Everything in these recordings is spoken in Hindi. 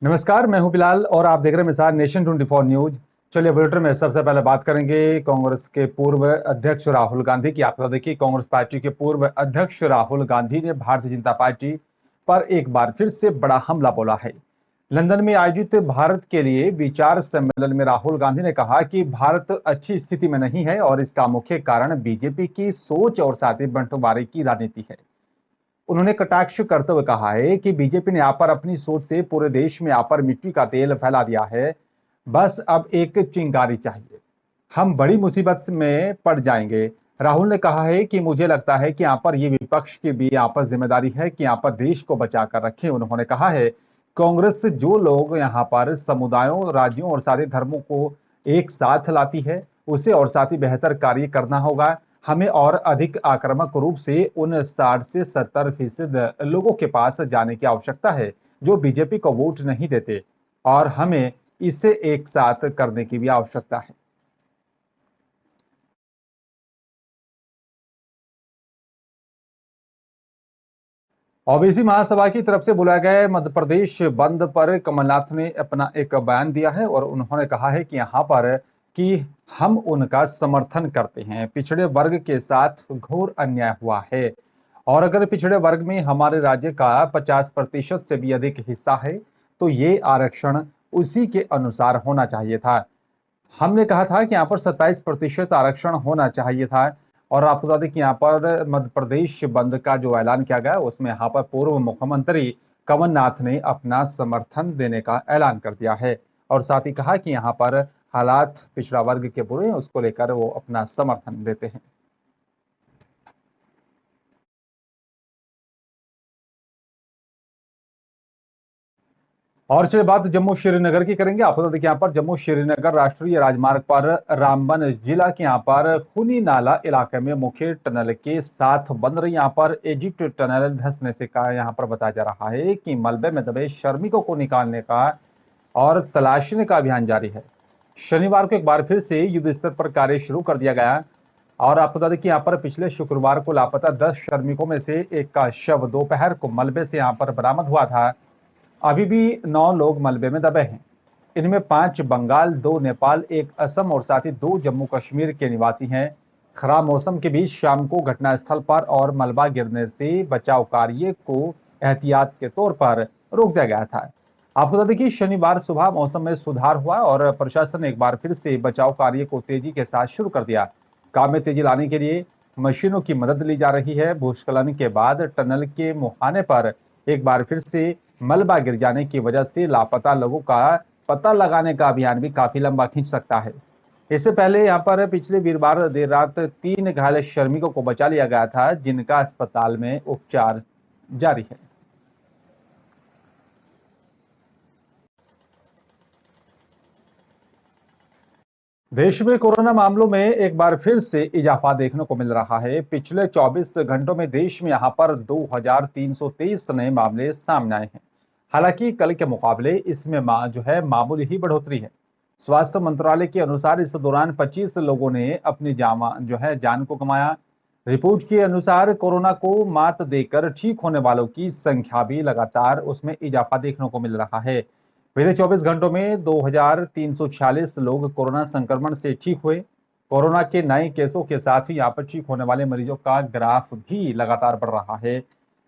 नमस्कार, मैं हूं बिलाल और आप देख रहे हैं मिसाल नेशन 24 न्यूज। चलिए बुलेटिन में सबसे पहले बात करेंगे कांग्रेस के पूर्व अध्यक्ष राहुल गांधी की। आपको देखिए, कांग्रेस पार्टी के पूर्व अध्यक्ष राहुल गांधी ने भारतीय जनता पार्टी पर एक बार फिर से बड़ा हमला बोला है। लंदन में आयोजित भारत के लिए विचार सम्मेलन में राहुल गांधी ने कहा कि भारत अच्छी स्थिति में नहीं है और इसका मुख्य कारण बीजेपी की सोच और साथ ही बंटवारे की राजनीति है। उन्होंने कटाक्ष करते हुए कहा है कि बीजेपी ने यहाँ पर अपनी सोच से पूरे देश में यहाँ पर मिट्टी का तेल फैला दिया है। बस अब एक चिंगारी चाहिए, हम बड़ी मुसीबत में पड़ जाएंगे। राहुल ने कहा है कि मुझे लगता है कि यहाँ पर ये विपक्ष की भी यहाँ पर जिम्मेदारी है कि यहाँ पर देश को बचा कर रखें। उन्होंने कहा है कांग्रेस जो लोग यहाँ पर समुदायों, राज्यों और सारे धर्मों को एक साथ लाती है, उसे और साथ ही बेहतर कार्य करना होगा। हमें और अधिक आक्रामक रूप से उन 60 से 70% लोगों के पास जाने की आवश्यकता है जो बीजेपी को वोट नहीं देते, और हमें इसे एक साथ करने की भी आवश्यकता है। ओबीसी महासभा की तरफ से बुलाए गए मध्य प्रदेश बंद पर कमलनाथ ने अपना एक बयान दिया है और उन्होंने कहा है कि यहाँ पर कि हम उनका समर्थन करते हैं। पिछड़े वर्ग के साथ घोर अन्याय हुआ है और अगर पिछड़े वर्ग में हमारे राज्य का 50% से भी अधिक हिस्सा है तो ये आरक्षण उसी के अनुसार होना चाहिए था। हमने कहा था कि यहाँ पर 27% आरक्षण होना चाहिए था। और आपको बता दें कि यहाँ पर मध्य प्रदेश बंद का जो ऐलान किया गया उसमें यहाँ पर पूर्व मुख्यमंत्री कमलनाथ ने अपना समर्थन देने का ऐलान कर दिया है और साथ ही कहा कि यहाँ पर हालात पिछड़ा वर्ग के बुरे हैं, उसको लेकर वो अपना समर्थन देते हैं। और चलिए बात जम्मू श्रीनगर की करेंगे। आपको तो देखिए यहाँ पर जम्मू श्रीनगर राष्ट्रीय राजमार्ग पर रामबन जिला के यहाँ पर खूनी नाला इलाके में मुख्य टनल के साथ बन रही यहाँ पर एजिट टनल धंसने से का यहाँ पर बताया जा रहा है कि मलबे में दबे श्रमिकों को निकालने का और तलाशने का अभियान जारी है। शनिवार को एक बार फिर से युद्ध स्तर पर कार्य शुरू कर दिया गया और आपको बता दें कि यहाँ पर पिछले शुक्रवार को लापता 10 श्रमिकों में से एक का शव दोपहर को मलबे से यहाँ पर बरामद हुआ था। अभी भी 9 लोग मलबे में दबे हैं। इनमें 5 बंगाल, 2 नेपाल, 1 असम और साथ ही 2 जम्मू कश्मीर के निवासी हैं। खराब मौसम के बीच शाम को घटनास्थल पर और मलबा गिरने से बचाव कार्य को एहतियात के तौर पर रोक दिया गया था। आपको बता दें कि शनिवार सुबह मौसम में सुधार हुआ और प्रशासन ने एक बार फिर से बचाव कार्य को तेजी के साथ शुरू कर दिया। काम में तेजी लाने के लिए मशीनों की मदद ली जा रही है। भूस्खलन के बाद टनल के मुहाने पर एक बार फिर से मलबा गिर जाने की वजह से लापता लोगों का पता लगाने का अभियान भी काफी लंबा खींच सकता है। इससे पहले यहाँ पर पिछले वीरवार देर रात 3 घायल श्रमिकों को बचा लिया गया था जिनका अस्पताल में उपचार जारी है। देश में कोरोना मामलों में एक बार फिर से इजाफा देखने को मिल रहा है। पिछले 24 घंटों में देश में यहाँ पर 2323 नए मामले सामने आए हैं। हालांकि कल के मुकाबले इसमें जो है मामूली ही बढ़ोतरी है। स्वास्थ्य मंत्रालय के अनुसार इस दौरान 25 लोगों ने अपनी जान को गंवाया। रिपोर्ट के अनुसार कोरोना को मात देकर ठीक होने वालों की संख्या भी लगातार उसमें इजाफा देखने को मिल रहा है। पिछले 24 घंटों में 2346 लोग कोरोना संक्रमण से ठीक हुए। कोरोना के नए केसों के साथ ही यहाँ पर ठीक होने वाले मरीजों का ग्राफ भी लगातार बढ़ रहा है,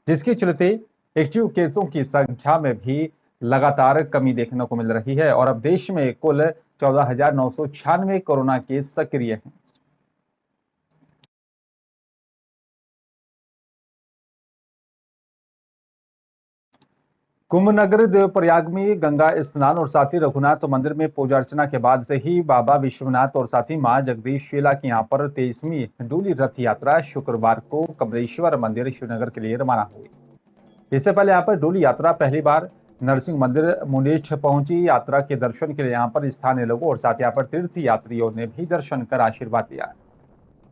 जिसके चलते एक्टिव केसों की संख्या में भी लगातार कमी देखने को मिल रही है और अब देश में कुल 14,996 कोरोना केस सक्रिय हैं। कुंभ नगर देवप्रयाग में गंगा स्नान और साथ ही रघुनाथ मंदिर में पूजा अर्चना के बाद से ही बाबा विश्वनाथ और साथ ही मां जगदीशशीला की यहाँ पर 23वीं डोली रथ यात्रा शुक्रवार को कमलेश्वर मंदिर श्रीनगर के लिए रवाना हुई। इससे पहले यहाँ पर डोली यात्रा पहली बार नरसिंह मंदिर मुंडेठ पहुंची। यात्रा के दर्शन के लिए यहाँ पर स्थानीय लोगों और साथ यहाँ पर तीर्थ यात्रियों ने भी दर्शन कर आशीर्वाद लिया।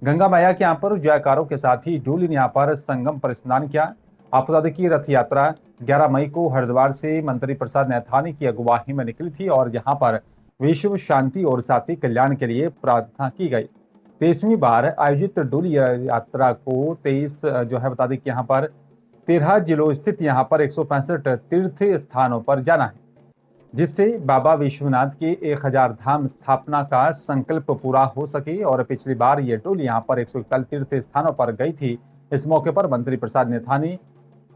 गंगा मैया के यहाँ पर जयकारों के साथ ही डोली ने यहाँ पर संगम पर स्नान किया। आपको बता दें कि रथ यात्रा 11 मई को हरिद्वार से मंत्री प्रसाद नैथानी की अगुवाई में निकली थी और यहाँ पर विश्व शांति और साथी कल्याण के लिए प्रार्थना की गई। 23वीं बार आयोजित डोली यात्रा को 23 बता दें कि यहाँ पर 13 जिलों स्थित यहाँ पर 165 तीर्थ स्थानों पर जाना है। जिससे बाबा विश्वनाथ की 1000 धाम स्थापना का संकल्प पूरा हो सके। और पिछली बार ये टोली यहाँ पर 141 तीर्थ स्थानों पर गई थी। इस मौके पर मंत्री प्रसाद नेथानी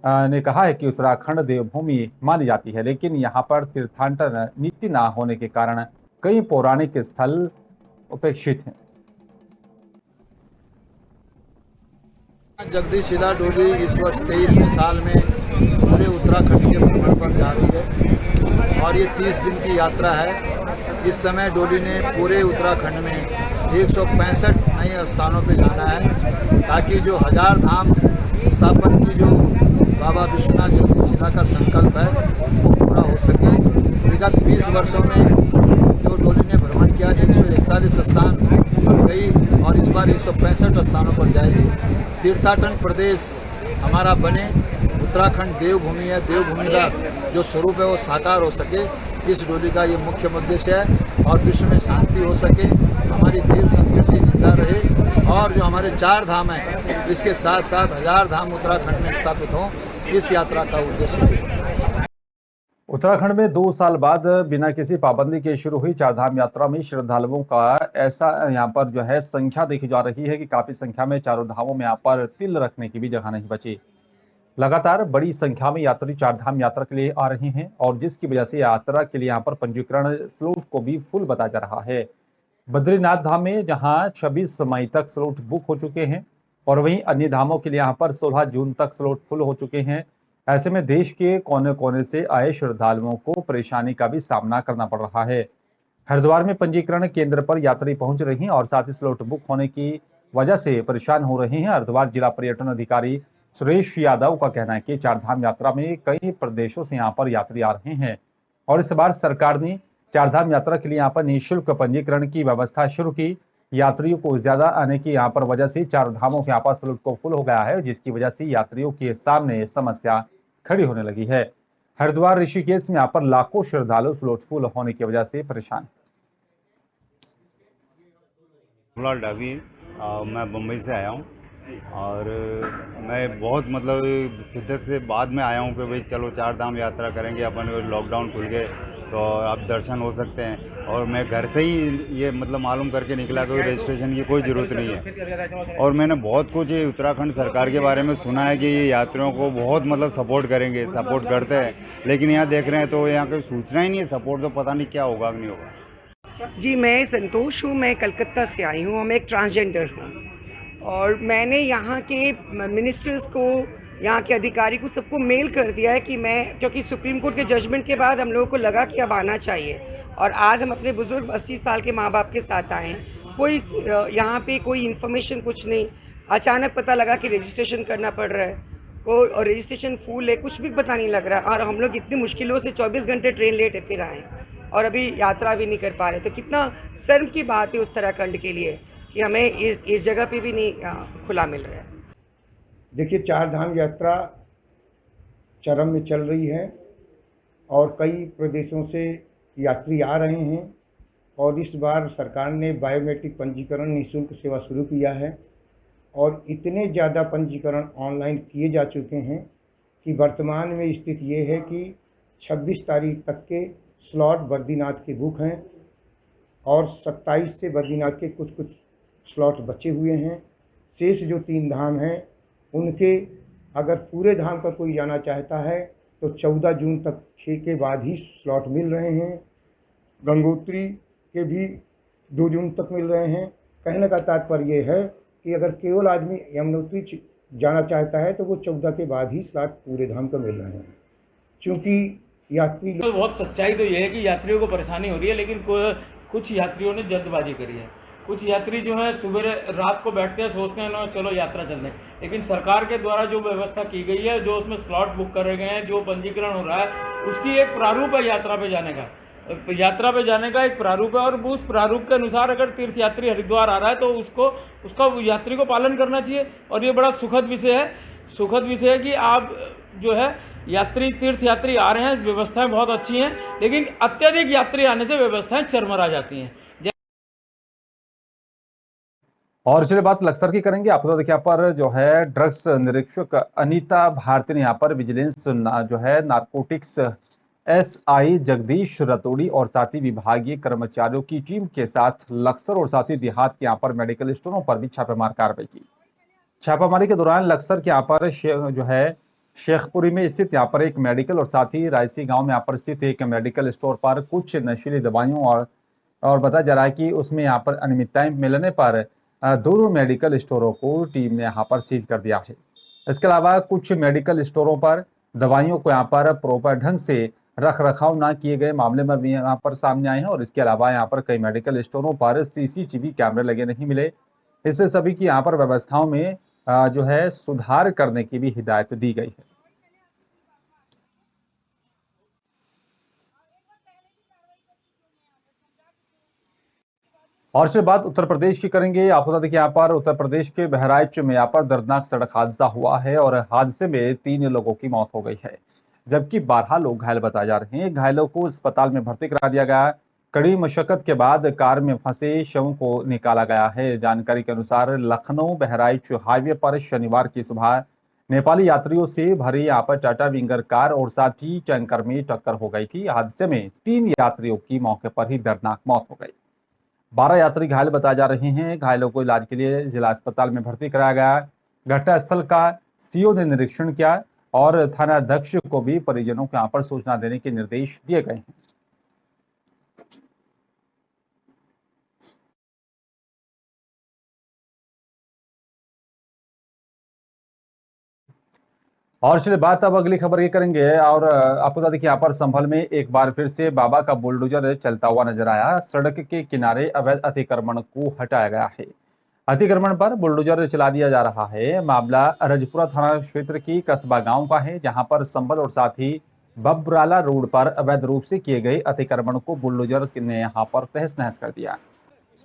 ने कहा है कि उत्तराखंड देवभूमि मानी जाती है, लेकिन यहाँ पर तीर्थाटन नीति न होने के कारण कई पौराणिक स्थल उपेक्षित हैं। जगदीश शिला डोली इस वर्ष 23वें साल में पूरे उत्तराखंड के भ्रमण पर जा रही है और ये 30 दिन की यात्रा है। इस समय डोली ने पूरे उत्तराखंड में 165 नए स्थानों पर जाना है ताकि जो 1000 धाम स्थापन की जो बाबा विश्वनाथ जगदीश शिला का संकल्प है वो पूरा हो सके। विगत 20 वर्षों में जो डोली ने भ्रमण किया 141 स्थान गई और इस बार 165 स्थानों पर जाएगी। तीर्थाटन प्रदेश हमारा बने, उत्तराखंड देवभूमि है, देवभूमि का जो स्वरूप है वो साकार हो सके, इस डोली का ये मुख्य उद्देश्य है और विश्व में शांति हो सके, हमारी देव संस्कृति जिंदा रहे और जो हमारे 4 धाम हैं इसके साथ साथ 1000 धाम उत्तराखंड में स्थापित हों, इस यात्रा का उद्देश्य है। उत्तराखंड में 2 साल बाद बिना किसी पाबंदी के शुरू हुई चारधाम यात्रा में श्रद्धालुओं का ऐसा यहाँ पर जो है संख्या देखी जा रही है कि काफी संख्या में चारों धामों में यहाँ पर तिल रखने की भी जगह नहीं बची। लगातार बड़ी संख्या में यात्री चारधाम यात्रा के लिए आ रहे हैं और जिसकी वजह से यात्रा के लिए यहाँ पर पंजीकरण स्लॉट को भी फुल बताया जा रहा है। बद्रीनाथ धाम में जहाँ 26 मई तक स्लॉट बुक हो चुके हैं और वहीं अन्य धामों के लिए यहाँ पर 16 जून तक स्लॉट फुल हो चुके हैं। ऐसे में देश के कोने कोने से आए श्रद्धालुओं को परेशानी का भी सामना करना पड़ रहा है। हरिद्वार में पंजीकरण केंद्र पर यात्री पहुंच रहे हैं और साथ ही स्लॉट बुक होने की वजह से परेशान हो रहे हैं। हरिद्वार जिला पर्यटन अधिकारी सुरेश यादव का कहना है कि चारधाम यात्रा में कई प्रदेशों से यहाँ पर यात्री आ रहे हैं और इस बार सरकार ने चारधाम यात्रा के लिए यहाँ पर निःशुल्क पंजीकरण की व्यवस्था शुरू की। यात्रियों को ज्यादा आने की यहाँ पर वजह से चार धामों के यहाँ पर स्लॉट को फुल हो गया है, जिसकी वजह से यात्रियों के सामने समस्या खड़ी होने लगी है। हरिद्वार ऋषिकेश में यहाँ पर लाखों श्रद्धालु स्लॉट फुल होने की वजह से परेशान। मैं मुंबई से आया हूँ और मैं बहुत मतलब शिद्दत से बाद में आया हूँ कि भाई चलो चार धाम यात्रा करेंगे अपन। लॉकडाउन खुल गए तो अब दर्शन हो सकते हैं और मैं घर से ही ये मतलब मालूम करके निकला कि रजिस्ट्रेशन की कोई ज़रूरत नहीं है। और मैंने बहुत कुछ उत्तराखंड सरकार के बारे में सुना है कि ये यात्रियों को बहुत मतलब सपोर्ट करेंगे, सपोर्ट करते हैं, लेकिन यहाँ देख रहे हैं तो यहाँ कोई सूचना ही नहीं है सपोर्ट, तो पता नहीं क्या होगा नहीं होगा। जी मैं संतोष हूँ, मैं कलकत्ता से आई हूँ, मैं एक ट्रांसजेंडर हूँ और मैंने यहाँ के मिनिस्टर्स को, यहाँ के अधिकारी को सबको मेल कर दिया है कि मैं, क्योंकि सुप्रीम कोर्ट के जजमेंट के बाद हम लोगों को लगा कि अब आना चाहिए और आज हम अपने बुजुर्ग 80 साल के माँ बाप के साथ आए हैं। कोई यहाँ पे कोई इन्फॉर्मेशन कुछ नहीं, अचानक पता लगा कि रजिस्ट्रेशन करना पड़ रहा है और रजिस्ट्रेशन फुल है, कुछ भी पता नहीं लग रहा और हम लोग इतनी मुश्किलों से 24 घंटे ट्रेन लेट है फिर आए और अभी यात्रा भी नहीं कर पा रहे। तो कितना शर्म की बात है उत्तराखंड के लिए कि हमें इस जगह पे भी नहीं खुला मिल रहा है। देखिए, चार धाम यात्रा चरम में चल रही है और कई प्रदेशों से यात्री आ रहे हैं और इस बार सरकार ने बायोमेट्रिक पंजीकरण निःशुल्क सेवा शुरू किया है और इतने ज़्यादा पंजीकरण ऑनलाइन किए जा चुके हैं कि वर्तमान में स्थिति ये है कि 26 तारीख तक के स्लॉट बद्रीनाथ के बुक हैं और 27 से बद्रीनाथ के कुछ स्लॉट बचे हुए हैं। शेष जो 3 धाम हैं उनके अगर पूरे धाम का कोई जाना चाहता है तो 14 जून तक 6 के बाद ही स्लॉट मिल रहे हैं। गंगोत्री के भी 2 जून तक मिल रहे हैं। कहने का तात्पर्य ये है कि अगर केवल आदमी यमुनोत्री जाना चाहता है तो वो 14 के बाद ही स्लॉट पूरे धाम का मिल रहे हैं। चूँकि यात्री तो बहुत सच्चाई तो ये है कि यात्रियों को परेशानी हो रही है, लेकिन कुछ यात्रियों ने जल्दबाजी करी है। कुछ यात्री जो हैं सुबह रात को बैठते हैं, सोचते हैं ना चलो यात्रा चलते हैं, लेकिन सरकार के द्वारा जो व्यवस्था की गई है, जो उसमें स्लॉट बुक करे गए हैं, जो पंजीकरण हो रहा है, उसकी एक प्रारूप है यात्रा पे जाने का। यात्रा पे जाने का एक प्रारूप है और उस प्रारूप के अनुसार अगर तीर्थ यात्री हरिद्वार आ रहा है तो उसका यात्री को पालन करना चाहिए। और ये बड़ा सुखद विषय है कि आप जो है तीर्थ यात्री आ रहे हैं, व्यवस्थाएं बहुत अच्छी हैं, लेकिन अत्यधिक यात्री आने से व्यवस्थाएं चरमरा जाती हैं। और चलिए बात लक्सर की करेंगे। आपको देखिए यहाँ पर जो है ड्रग्स निरीक्षक अनीता भारती ने यहाँ पर विजिलेंस जो है नारकोटिक्स एसआई जगदीश रतोड़ी और साथी विभागीय कर्मचारियों की टीम के साथ लक्सर और साथी देहात के यहाँ पर मेडिकल स्टोरों पर भी छापेमार कार्रवाई की। छापामारी के दौरान लक्सर के यहाँ पर जो है शेखपुरी में स्थित यहाँ पर एक मेडिकल और साथ ही रायसी गांव में यहाँ पर स्थित एक मेडिकल स्टोर पर कुछ नशीली दवाइयों और बताया जा रहा है कि उसमें यहाँ पर अनियमितताएं मिलने पर दोनों मेडिकल स्टोरों को टीम ने यहाँ पर सीज कर दिया है। इसके अलावा कुछ मेडिकल स्टोरों पर दवाइयों को यहाँ पर प्रॉपर ढंग से रख रखाव न किए गए मामले में भी यहाँ पर सामने आए हैं और इसके अलावा यहाँ पर कई मेडिकल स्टोरों पर सीसीटीवी कैमरे लगे नहीं मिले। इससे सभी की यहाँ पर व्यवस्थाओं में जो है सुधार करने की भी हिदायत दी गई है। और इसके बाद उत्तर प्रदेश की करेंगे। आपको बता दें कि यहाँ पर उत्तर प्रदेश के बहराइच में यहाँ पर दर्दनाक सड़क हादसा हुआ है और हादसे में 3 लोगों की मौत हो गई है, जबकि 12 लोग घायल बताए जा रहे हैं। घायलों को अस्पताल में भर्ती करा दिया गया। कड़ी मशक्कत के बाद कार में फंसे शवों को निकाला गया है। जानकारी के अनुसार लखनऊ बहराइच हाईवे पर शनिवार की सुबह नेपाली यात्रियों से भरी यहाँ पर टाटा विंगर कार और साथ ही टैंकर में टक्कर हो गई थी। हादसे में 3 यात्रियों की मौके पर ही दर्दनाक मौत हो गई। 12 यात्री घायल बताए जा रहे हैं। घायलों को इलाज के लिए जिला अस्पताल में भर्ती कराया गया। घटनास्थल का सीओ ने निरीक्षण किया और थानाध्यक्ष को भी परिजनों को यहाँ पर सूचना देने के निर्देश दिए गए हैं। और चलिए बात अब अगली खबर ये करेंगे और आपको बता दें कि यहाँ पर संभल में एक बार फिर से बाबा का बुलडोजर चलता हुआ नजर आया। सड़क के किनारे अवैध अतिक्रमण को हटाया गया है। अतिक्रमण पर बुलडोजर चला दिया जा रहा है। मामला रजपुरा थाना क्षेत्र की कस्बा गांव का है, जहां पर संभल और साथ ही बबराला रोड पर अवैध रूप से किए गए अतिक्रमण को बुलडोजर ने यहाँ पर तहस नहस कर दिया,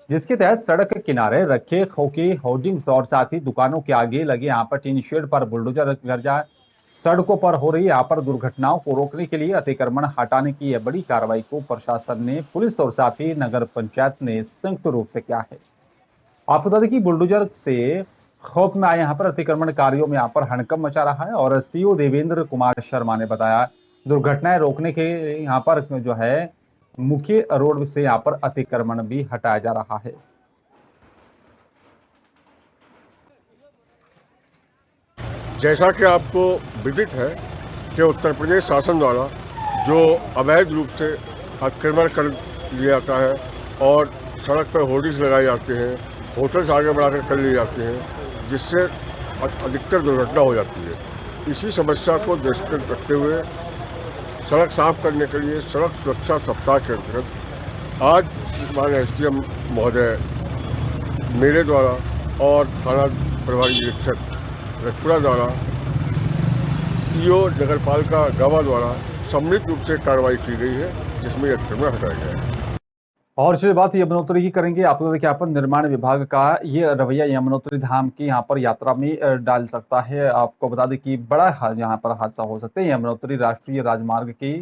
जिसके तहत सड़क के किनारे रखे खोखे होर्डिंग्स और साथ ही दुकानों के आगे लगे यहाँ पर टीन शेड पर बुलडोजर गर्जा। सड़कों पर हो रही यहाँ पर दुर्घटनाओं को रोकने के लिए अतिक्रमण हटाने की यह बड़ी कार्रवाई को प्रशासन ने, पुलिस और साथ ही नगर पंचायत ने संयुक्त रूप से किया है। आपको बता दें कि बुलडोजर से खौफ में आए यहाँ पर अतिक्रमणकारियों में यहाँ पर हड़कंप मचा रहा है और सीओ देवेंद्र कुमार शर्मा ने बताया दुर्घटनाएं रोकने के यहाँ पर जो है मुख्य रोड से यहाँ पर अतिक्रमण भी हटाया जा रहा है। जैसा कि आपको विदित है कि उत्तर प्रदेश शासन द्वारा जो अवैध रूप से अतिक्रमण कर लिया जाता है और सड़क पर होर्डिंग्स लगाए जाते हैं, होटल्स आगे बढ़ाकर कर लिए जाते हैं, जिससे अधिकतर दुर्घटना हो जाती है। इसी समस्या को दृष्टिगत रखते हुए सड़क साफ करने के लिए सड़क सुरक्षा सप्ताह के अंतर्गत आज माननीय एसडीएम महोदय मेरे द्वारा और थाना प्रभारी निरीक्षक रजपुरा द्वारा ईओ नगरपालिका गावा द्वारा सम्मिलित रूप से कार्रवाई की गई है, जिसमें अतिक्रमण हटाया गया है। और चलिए बात यमुनोत्री की करेंगे। आपको देखिए यहाँ पर निर्माण विभाग का ये रवैया यमुनोत्री धाम की यहाँ पर यात्रा में डाल सकता है। आपको बता दें कि बड़ा यहाँ पर हादसा हो सकता है। यमुनोत्री राष्ट्रीय राजमार्ग की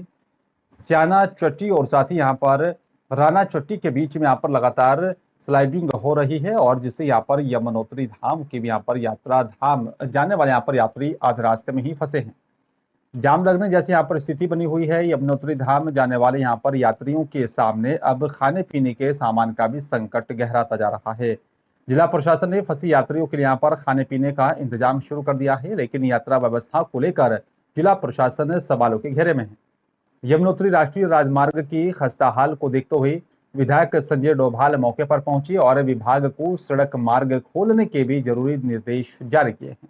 स्याना चट्टी और साथ ही यहाँ पर राना चट्टी के बीच में यहाँ पर लगातार स्लाइडिंग हो रही है और जिससे यहाँ पर यमुनोत्री धाम की भी यहाँ पर यात्रा धाम जाने वाले यहाँ पर यात्री आधे रास्ते में ही फंसे हैं। जाम लगने जैसी यहाँ पर स्थिति बनी हुई है। यमुनोत्री धाम जाने वाले यहाँ पर यात्रियों के सामने अब खाने पीने के सामान का भी संकट गहराता जा रहा है। जिला प्रशासन ने फंसी यात्रियों के लिए यहाँ पर खाने पीने का इंतजाम शुरू कर दिया है, लेकिन यात्रा व्यवस्था को लेकर जिला प्रशासन सवालों के घेरे में है। यमुनोत्री राष्ट्रीय राजमार्ग की खस्ता हाल को देखते हुए विधायक संजय डोभाल मौके पर पहुंचे और विभाग को सड़क मार्ग खोलने के भी जरूरी निर्देश जारी किए हैं।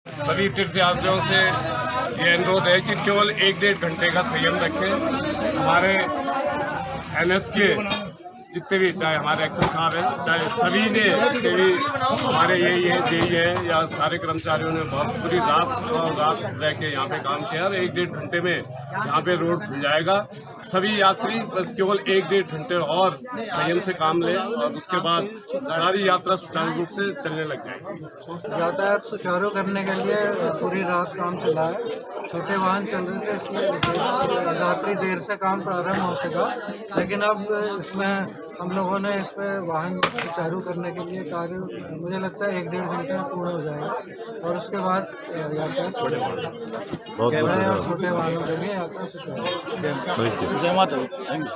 सभी तीर्थयात्रियों से ये अनुरोध है कि केवल 1-1.5 घंटे का संयम रखें। हमारे एनएच के जितने भी, चाहे हमारे एक्शन साहब हैं, चाहे सभी ने भी हमारे यही है या सारे कर्मचारियों ने बहुत पूरी रात रह के यहाँ पे काम किया और 1-1.5 घंटे में यहाँ पे रोड खुल जाएगा। सभी यात्री बस केवल 1-1.5 घंटे और संयम से काम लें और उसके बाद सारी यात्रा सुचारू रूप से चलने लग जाएगी। यातायात सुचारू करने के लिए पूरी रात काम चला है। छोटे वाहन चल रहे थे, इसलिए रात्रि देर से काम प्रारंभ हो सका, लेकिन अब इसमें हम लोगों ने इस पे वाहन सुचारू करने के लिए कार्य, मुझे लगता है 1-1.5 घंटे में पूर्ण हो जाएगा और उसके बाद यातायात बड़े और छोटे वाहनों के लिए यात्रा सुचारू। जय माता दी। Thank you.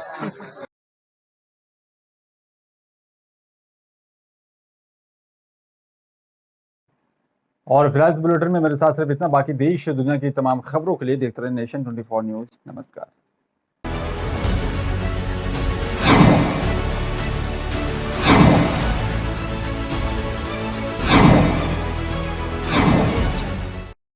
और फिलहाल इस बुलेटिन में मेरे साथ सिर्फ इतना। बाकी देश दुनिया की तमाम खबरों के लिए देखते रहे नेशन 24 न्यूज। नमस्कार।